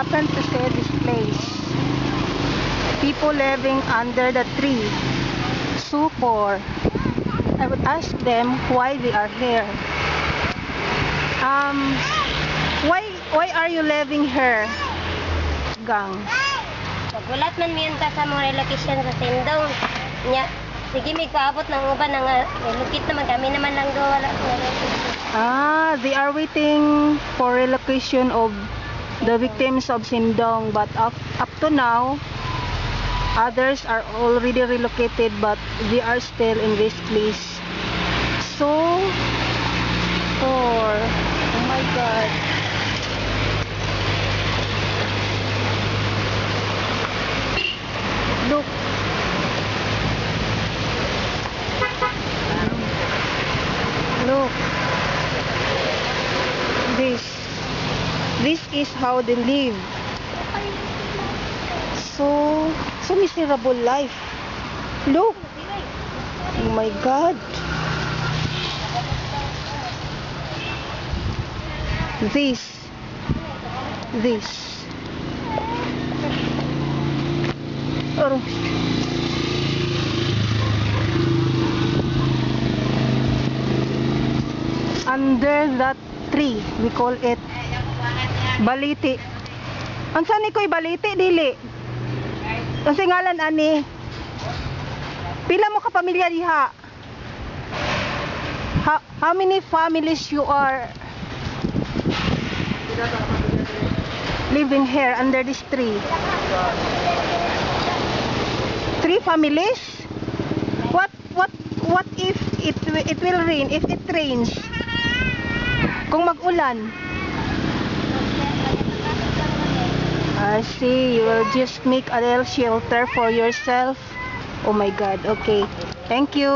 happened to see this place. People living under the tree. So poor. I would ask them why they are here. Why are you living here, gang? Nagulat man miyan ta sa mga relocation sa Sindong. Nya, sige may paabot ng uban nga relocate naman kami naman lang do wala. They are waiting for relocation of the victims of Sindong, but up to now others are already relocated, but they are still in this place. So poor. Oh my God. Look. Look. This is how they live. So miserable life. Look. Oh my God. This. Under that tree, we call it baliti. Unsa ni koy baliti dili? Unsa ngalan ani? Pila mo ka pamilya diha? How many families you are living here under this tree? 3 families? What if it will rain? If it rains? Kung mag-ulan? I see, you will just make a little shelter for yourself. Oh my God, okay. Thank you.